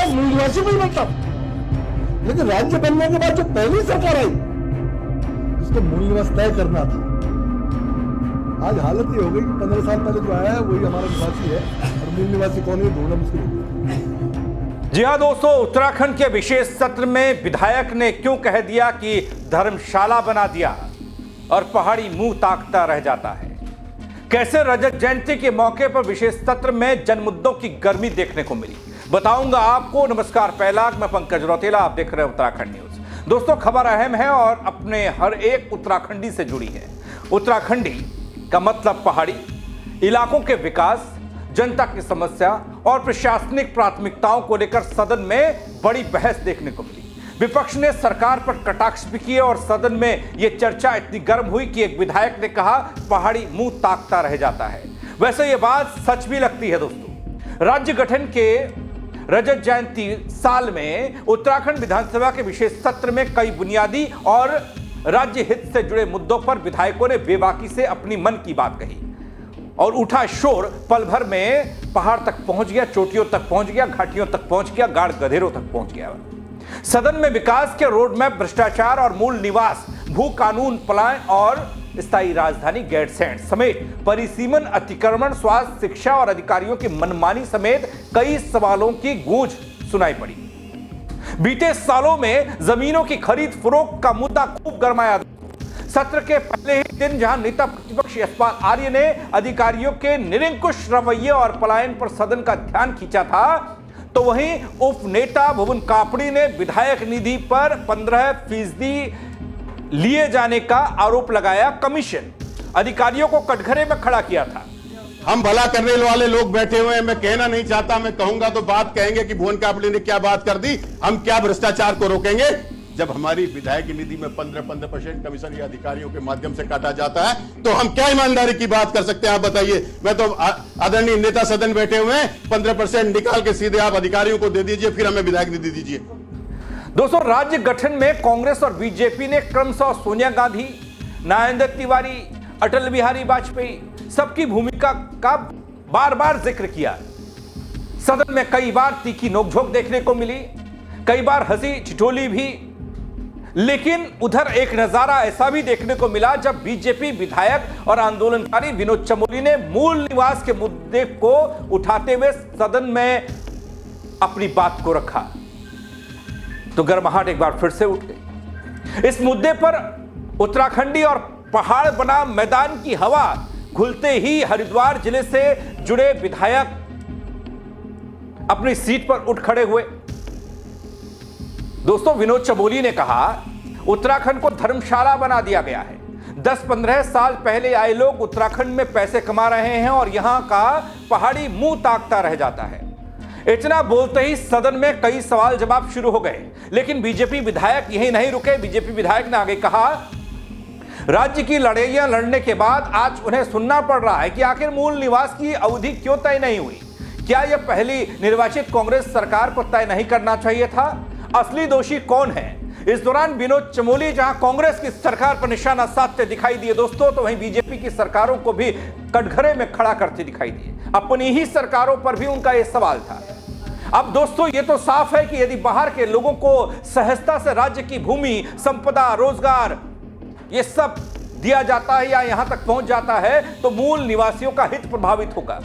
मूल निवासी को ही बनता, लेकिन राज्य बनने के बाद जो पहली सरकार आई जिसको मूल निवास तय करना था, आज हालत ये हो गई कि 15 साल पहले जो आया है वही हमारा निवासी है और मूल निवासी कौन है ढूंढना मुश्किल हो गया। जी हां दोस्तों, उत्तराखंड के विशेष सत्र में विधायक ने क्यों कह दिया कि धर्मशाला बना दिया और पहाड़ी मुंह ताकता रह जाता है। कैसे रजत जयंती के मौके पर विशेष सत्र में जनमुद्दों की गर्मी देखने को मिली, बताऊंगा आपको। नमस्कार, पहला मैं पंकज रौतेला, आप देख रहे हैं उत्तराखंड न्यूज। दोस्तों, खबर अहम है और अपने हर एक उत्तराखंडी से जुड़ी है। उत्तराखंडी का मतलब पहाड़ी इलाकों के विकास, जनता की समस्या और प्रशासनिक प्राथमिकताओं को लेकर सदन में बड़ी बहस देखने को मिली। विपक्ष ने सरकार पर कटाक्ष भी किए और सदन में यह चर्चा इतनी गर्म हुई कि एक विधायक ने कहा पहाड़ी मुंह ताकता रह जाता है। वैसे यह बात सच भी लगती है दोस्तों। राज्य गठन के रजत जयंती साल में उत्तराखंड विधानसभा के विशेष सत्र में कई बुनियादी और राज्य हित से जुड़े मुद्दों पर विधायकों ने बेबाकी से अपनी मन की बात कही और उठा शोर पल भर में पहाड़ तक पहुंच गया, चोटियों तक पहुंच गया, घाटियों तक पहुंच गया, गाढ़ गधेरों तक पहुंच गया। सदन में विकास के रोडमैप, भ्रष्टाचार और मूल निवास, भू कानून, पलायन और स्थायी राजधानी गैरसैंण समेत परिसीमन, अतिक्रमण, स्वास्थ्य, शिक्षा और अधिकारियों की मनमानी समेत कई सवालों की गूंज सुनाई पड़ी। बीते सालों में जमीनों की खरीद फरोख्त का मुद्दा खूब गरमाया। सत्र के पहले ही दिन जहां नेता प्रतिपक्ष यशपाल आर्य ने अधिकारियों के निरंकुश रवैये और पलायन पर सदन का ध्यान खींचा था, तो वहीं उप नेता भुवन कापड़ी ने विधायक निधि पर 15% लिए जाने का आरोप लगाया। कमीशन अधिकारियों को कटघरे में खड़ा किया था। हम भला करने वाले लोग बैठे हुए हैं, मैं कहना नहीं चाहता, मैं कहूंगा तो बात कहेंगे कि भुवन कापड़ी ने क्या बात कर दी। हम क्या भ्रष्टाचार को रोकेंगे जब हमारी विधायक निधि में 15% कमीशन या अधिकारियों के माध्यम से काटा जाता है, तो हम क्या ईमानदारी की बात कर सकते हैं, आप बताइए। मैं तो आदरणीय नेता सदन बैठे हुए हैं, 15% निकाल के सीधे आप अधिकारियों को दे दीजिए, फिर हमें विधायक निधि दीजिए। दोस्तों, राज्य गठन में कांग्रेस और बीजेपी ने क्रमशः सोनिया गांधी, नरेंद्र तिवारी, अटल बिहारी वाजपेयी सबकी भूमिका का बार बार जिक्र किया। सदन में कई बार तीखी नोकझोंक देखने को मिली, कई बार हंसी ठिठोली भी। लेकिन उधर एक नजारा ऐसा भी देखने को मिला जब बीजेपी विधायक और आंदोलनकारी विनोद चमोली ने मूल निवास के मुद्दे को उठाते हुए सदन में अपनी बात को रखा, तो गर्माहट एक बार फिर से उठ गई। इस मुद्दे पर उत्तराखंडी और पहाड़ बना मैदान की हवा खुलते ही हरिद्वार जिले से जुड़े विधायक अपनी सीट पर उठ खड़े हुए। दोस्तों, विनोद चमोली ने कहा उत्तराखंड को धर्मशाला बना दिया गया है। 10-15 साल पहले आए लोग उत्तराखंड में पैसे कमा रहे हैं और यहां का पहाड़ी मुंह ताकता रह जाता है। इतना बोलते ही सदन में कई सवाल जवाब शुरू हो गए, लेकिन बीजेपी विधायक यही नहीं रुके। बीजेपी विधायक ने आगे कहा, राज्य की लड़ाइयां लड़ने के बाद आज उन्हें सुनना पड़ रहा है कि आखिर मूल निवास की अवधि क्यों तय नहीं हुई। क्या यह पहली निर्वाचित कांग्रेस सरकार को तय नहीं करना चाहिए था? असली दोषी कौन है? इस दौरान विनोद चमोली जहां कांग्रेस की सरकार पर निशाना साधते दिखाई दिए दोस्तों, तो वहीं बीजेपी की सरकारों को भी कटघरे में खड़ा करते दिखाई दिए। अपनी ही सरकारों पर भी उनका यह सवाल था। अब दोस्तों, यह तो साफ है कि यदि बाहर के लोगों को सहजता से राज्य की भूमि, संपदा, रोजगार ये सब दिया जाता है या यहां तक पहुंच जाता है, तो मूल निवासियों का हित प्रभावित होगा।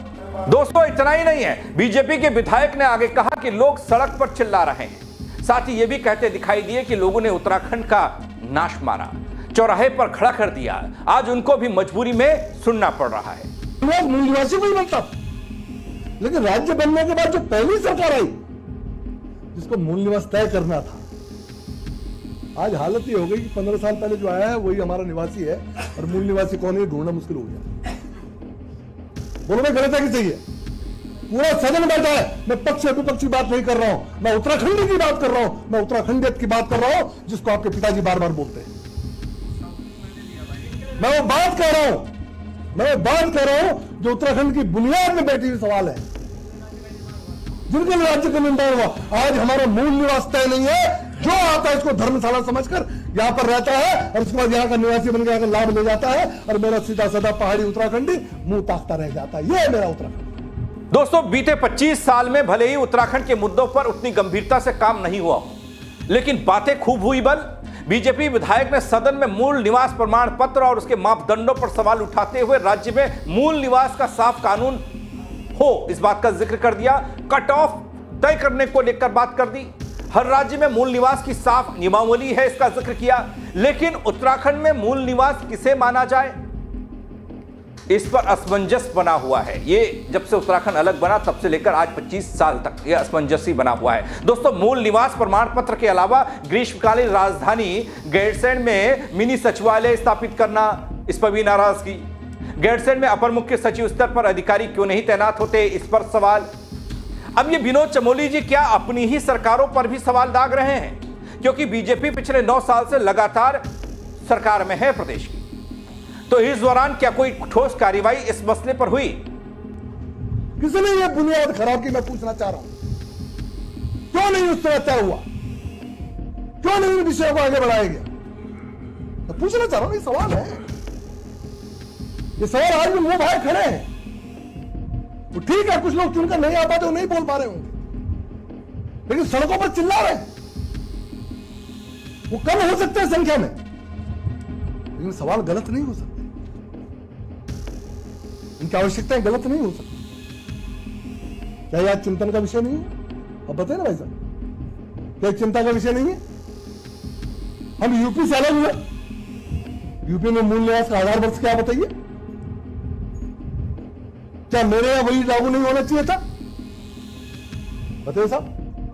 दोस्तों, इतना ही नहीं है, बीजेपी के विधायक ने आगे कहा कि लोग सड़क पर चिल्ला रहे हैं। साथ ही यह भी कहते दिखाई दिए कि लोगों ने उत्तराखंड का नाश मारा, चौराहे पर खड़ा कर दिया। आज उनको भी मजबूरी में सुनना पड़ रहा है। लोग मूल निवासी को ही बनता, लेकिन राज्य बनने के बाद जो पहली सरकार आई जिसको मूल निवास तय करना था, आज हालत ये हो गई कि 15 साल पहले जो आया है वही हमारा निवासी है और मूल निवासी कौन है ढूंढना मुश्किल हो गया। बोलो मैं गलत है कि सही है? पूरा सदन बैठा है, मैं पक्ष विपक्ष की बात नहीं कर रहा हूं, मैं उत्तराखंडी की बात कर रहा हूं, मैं उत्तराखंडियत की बात कर रहा हूं, जिसको आपके पिताजी बार बार बोलते हैं। मैं वो बात कह रहा हूं जो उत्तराखंड की बुनियाद में बैठी हुई सवाल है, जिनके लिए राज्य का निर्माण हुआ। आज हमारा मूल निवास तय नहीं है, जो आता है इसको धर्मशाला समझकर यहां पर रहता है और उसके बाद यहां का निवासी बनकर यहां का लाभ ले जाता है और मेरा सीधा साधा पहाड़ी उत्तराखंडी मुंह ताकता रह जाता है। यह है मेरा उत्तराखंड। दोस्तों, बीते 25 साल में भले ही उत्तराखंड के मुद्दों पर उतनी गंभीरता से काम नहीं हुआ, लेकिन बातें खूब हुई। बीजेपी विधायक ने सदन में मूल निवास प्रमाण पत्र और उसके मापदंडों पर सवाल उठाते हुए राज्य में मूल निवास का साफ कानून हो, इस बात का जिक्र कर दिया। कट ऑफ तय करने को लेकर बात कर दी। हर राज्य में मूल निवास की साफ नियमावली है, इसका जिक्र किया। लेकिन उत्तराखंड में मूल निवास किसे माना जाए, इस पर असमंजस बना हुआ है। ये जब से उत्तराखंड अलग बना तब से लेकर आज 25 साल तक यह असमंजस ही बना हुआ है। दोस्तों, मूल निवास प्रमाण पत्र के अलावा ग्रीष्मकालीन राजधानी गैरसैंण में मिनी सचिवालय स्थापित करना, इस पर भी नाराजगी। गैरसैंण में अपर मुख्य सचिव स्तर पर अधिकारी क्यों नहीं तैनात होते, इस पर सवाल। अब ये विनोद चमोली जी क्या अपनी ही सरकारों पर भी सवाल दाग रहे हैं? क्योंकि बीजेपी पिछले 9 साल से लगातार सरकार में है प्रदेश की, तो इस दौरान क्या कोई ठोस कार्रवाई इस मसले पर हुई? किसने ये बुनियाद खराब की, मैं पूछना चाह रहा हूं। क्यों नहीं उस तरह तय हुआ? क्यों नहीं विषय को आगे बढ़ाया गया? तो पूछना चाह रहा हूं, ये सवाल है। ये सवाल आज भी मुंह भाई खड़े हैं। तो ठीक है, कुछ लोग चुनकर नहीं आ पाते, नहीं बोल पा रहे होंगे, लेकिन सड़कों पर चिल्ला रहे हैं। वो कम हो सकते हैं संख्या में, लेकिन सवाल गलत नहीं हो सकते, इनकी आवश्यकताएं गलत नहीं हो सकती। क्या यह चिंतन का विषय नहीं है? अब बताइए ना भाई साहब, क्या चिंता का विषय नहीं है? हम यूपी से अलग हुए, यूपी में मूल निवास का आधार वर्ष क्या बताइए? क्या मेरे यहां वही लागू नहीं होना चाहिए था? बताइए साहब,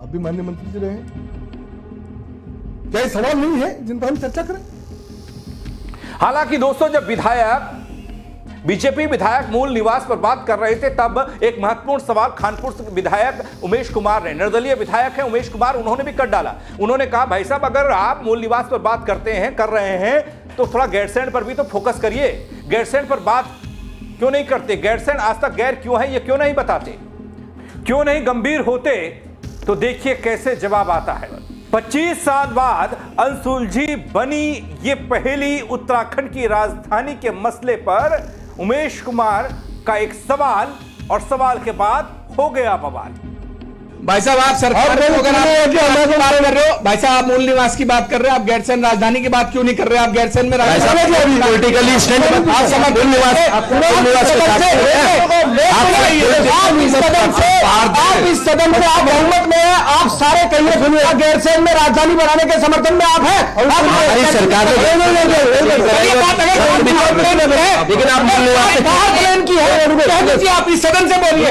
अब भी माननीय मंत्री जी रहे हैं। क्या ये सवाल नहीं है जिन पर हम चर्चा करें? हालांकि दोस्तों, जब बीजेपी विधायक मूल निवास पर बात कर रहे थे, तब एक महत्वपूर्ण सवाल खानपुर से विधायक उमेश कुमार ने, निर्दलीय विधायक हैं उमेश कुमार, उन्होंने भी कर डाला। उन्होंने कहा, भाई साहब, अगर आप मूल निवास पर बात कर रहे हैं तो थोड़ा गैरसैंण पर भी तो फोकस करिए। गैरसैंण पर बात क्यों नहीं करते? गैरसैंण आज तक गैर क्यों है, ये क्यों नहीं बताते? क्यों नहीं गंभीर होते? तो देखिए कैसे जवाब आता है। 25 साल बाद अनसुलझी बनी ये पहेली उत्तराखंड की राजधानी के मसले पर उमेश कुमार का एक सवाल, और सवाल के बाद हो गया बवाल। भाई साहब, आप सरकार को अगर आप बात कर रहे हो, भाई साहब आप मूल निवास की बात कर रहे हो, आप गैरसैंण राजधानी की बात क्यों नहीं कर रहे? आप गैरसैंण में पॉलिटिकली स्टैंड आप समझ मूल निवास आप इस सदन में आप बहुमत में है, आप सारे कहिए गैरसैंण में राजधानी बनाने के समर्थन में आप हैं। हमारी सरकार लेकिन आप मूल निवास प्लान की है, आप इस सदन से बोलिए।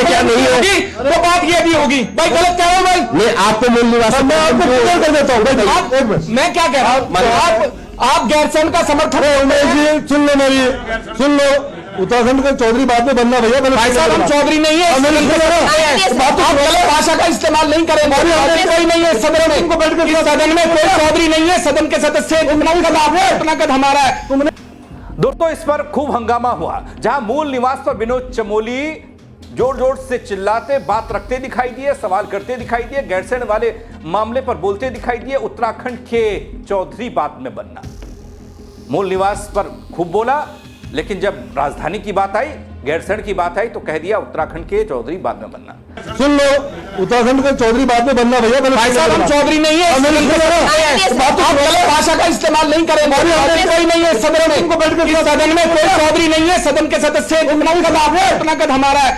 क्या नहीं होगी तो बात ये भी होगी। भाई गलत कह रहे हो भाई, मैं आपको मूल निवास मैं आपको क्लियर कर देता हूँ। मैं क्या कह रहा हूँ, आप गैरसैंण का समर्थन है। सुन लो मेरी, सुन लो। उत्तराखंड का चौधरी बाद में बनना भैया। भाई साहब, हम चौधरी नहीं है, आप गलत भाषा का इस्तेमाल नहीं करें। कोई नहीं है सदन में, सदन में कोई चौधरी नहीं है। सदन के सदस्य उतना कद हमारा है। दोस्तों, इस पर खूब हंगामा हुआ, जहां मूल निवास पर विनोद चमोली जोर जोर से चिल्लाते, बात रखते दिखाई दिए, सवाल करते दिखाई दिए, गैरसैंण वाले मामले पर बोलते दिखाई दिए। उत्तराखंड के चौधरी बाद में बनना, मूल निवास पर खूब बोला, लेकिन जब राजधानी की बात आई, गैरसैंण की बात आई, तो कह दिया उत्तराखंड के चौधरी बाद में बनना। सुन लो, उत्तराखंड का चौधरी बाद में बनना भैया। भाई साहब, हम चौधरी नहीं है, आप गलत भाषा का इस्तेमाल नहीं करें। कोई नहीं है सदन में, सदन में कोई चौधरी नहीं है। सदन के सदस्य उतना कद हमारा है।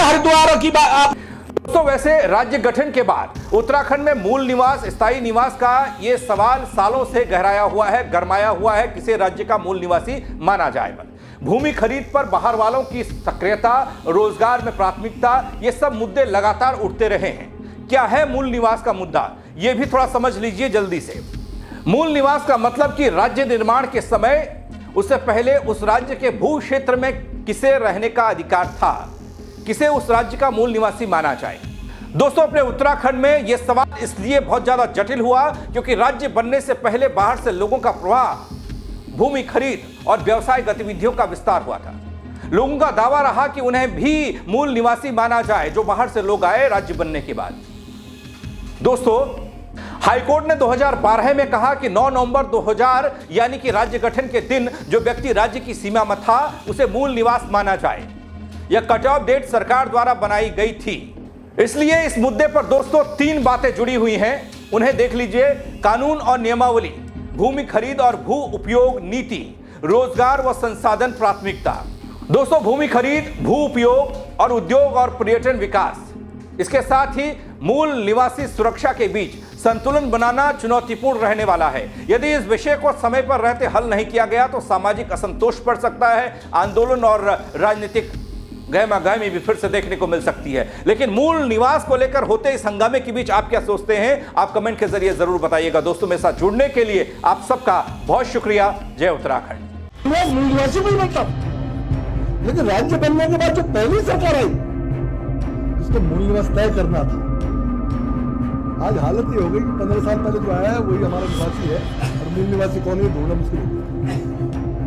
हरिद्वार की बात। दोस्तों, वैसे राज्य गठन के बाद उत्तराखंड में मूल निवास, स्थायी निवास का ये सवाल सालों से गहराया हुआ है, गरमाया हुआ है, किसे राज्य का मूल निवासी माना जाएगा। भूमि खरीद पर बाहर वालों की सक्रियता, रोजगार में प्राथमिकता, ये सब मुद्दे लगातार उठते रहे हैं। क्या है मूल निवास का मुद्दा, ये भी थोड़ा समझ लीजिए जल्दी से। मूल निवास का मतलब कि राज्य निर्माण के समय, उससे पहले उस राज्य के भू क्षेत्र में किसे रहने का अधिकार था, किसे उस राज्य का मूल निवासी माना जाए। दोस्तों, अपने उत्तराखंड में यह सवाल इसलिए बहुत ज्यादा जटिल हुआ क्योंकि राज्य बनने से पहले बाहर से लोगों का प्रवाह, भूमि खरीद और व्यवसाय गतिविधियों का विस्तार हुआ था। लोगों का दावा रहा कि उन्हें भी मूल निवासी माना जाए जो बाहर से लोग आए राज्य बनने के बाद। दोस्तों, हाईकोर्ट ने 2012 में कहा कि 9 नवंबर 2000 यानी कि राज्य गठन के दिन जो व्यक्ति राज्य की सीमा में था उसे मूल निवास माना जाए। यह कट ऑफ डेट सरकार द्वारा बनाई गई थी। इसलिए इस मुद्दे पर दोस्तों 3 बातें जुड़ी हुई हैं, उन्हें देख लीजिए। कानून और नियमावली, भूमि खरीद और भू उपयोग नीति, रोजगार व संसाधन प्राथमिकता। दोस्तों भूमि खरीद, भू उपयोग और उद्योग और पर्यटन विकास, इसके साथ ही मूल निवासी सुरक्षा के बीच संतुलन बनाना चुनौतीपूर्ण रहने वाला है। यदि इस विषय को समय पर रहते हल नहीं किया गया तो सामाजिक असंतोष बढ़ सकता है, आंदोलन और राजनीतिक गहमागहमी भी फिर से देखने को मिल सकती है। लेकिन मूल निवास को लेकर होते इस हंगामे के बीच आप क्या सोचते हैं, आप कमेंट के जरिए जरूर बताइएगा। दोस्तों मेरे साथ जुड़ने के लिए आप सबका बहुत शुक्रिया। जय उत्तराखंड। मैं मूल निवासी कोई बनता, लेकिन राज्य बनने के बाद जो पहली सरकार आई जिसको मूल निवास तय करना था, आज हालत ये हो गई कि 15 साल पहले जो आया है वही हमारा निवासी है और मूल निवासी कौन है ढूंढना मुश्किल हो गया।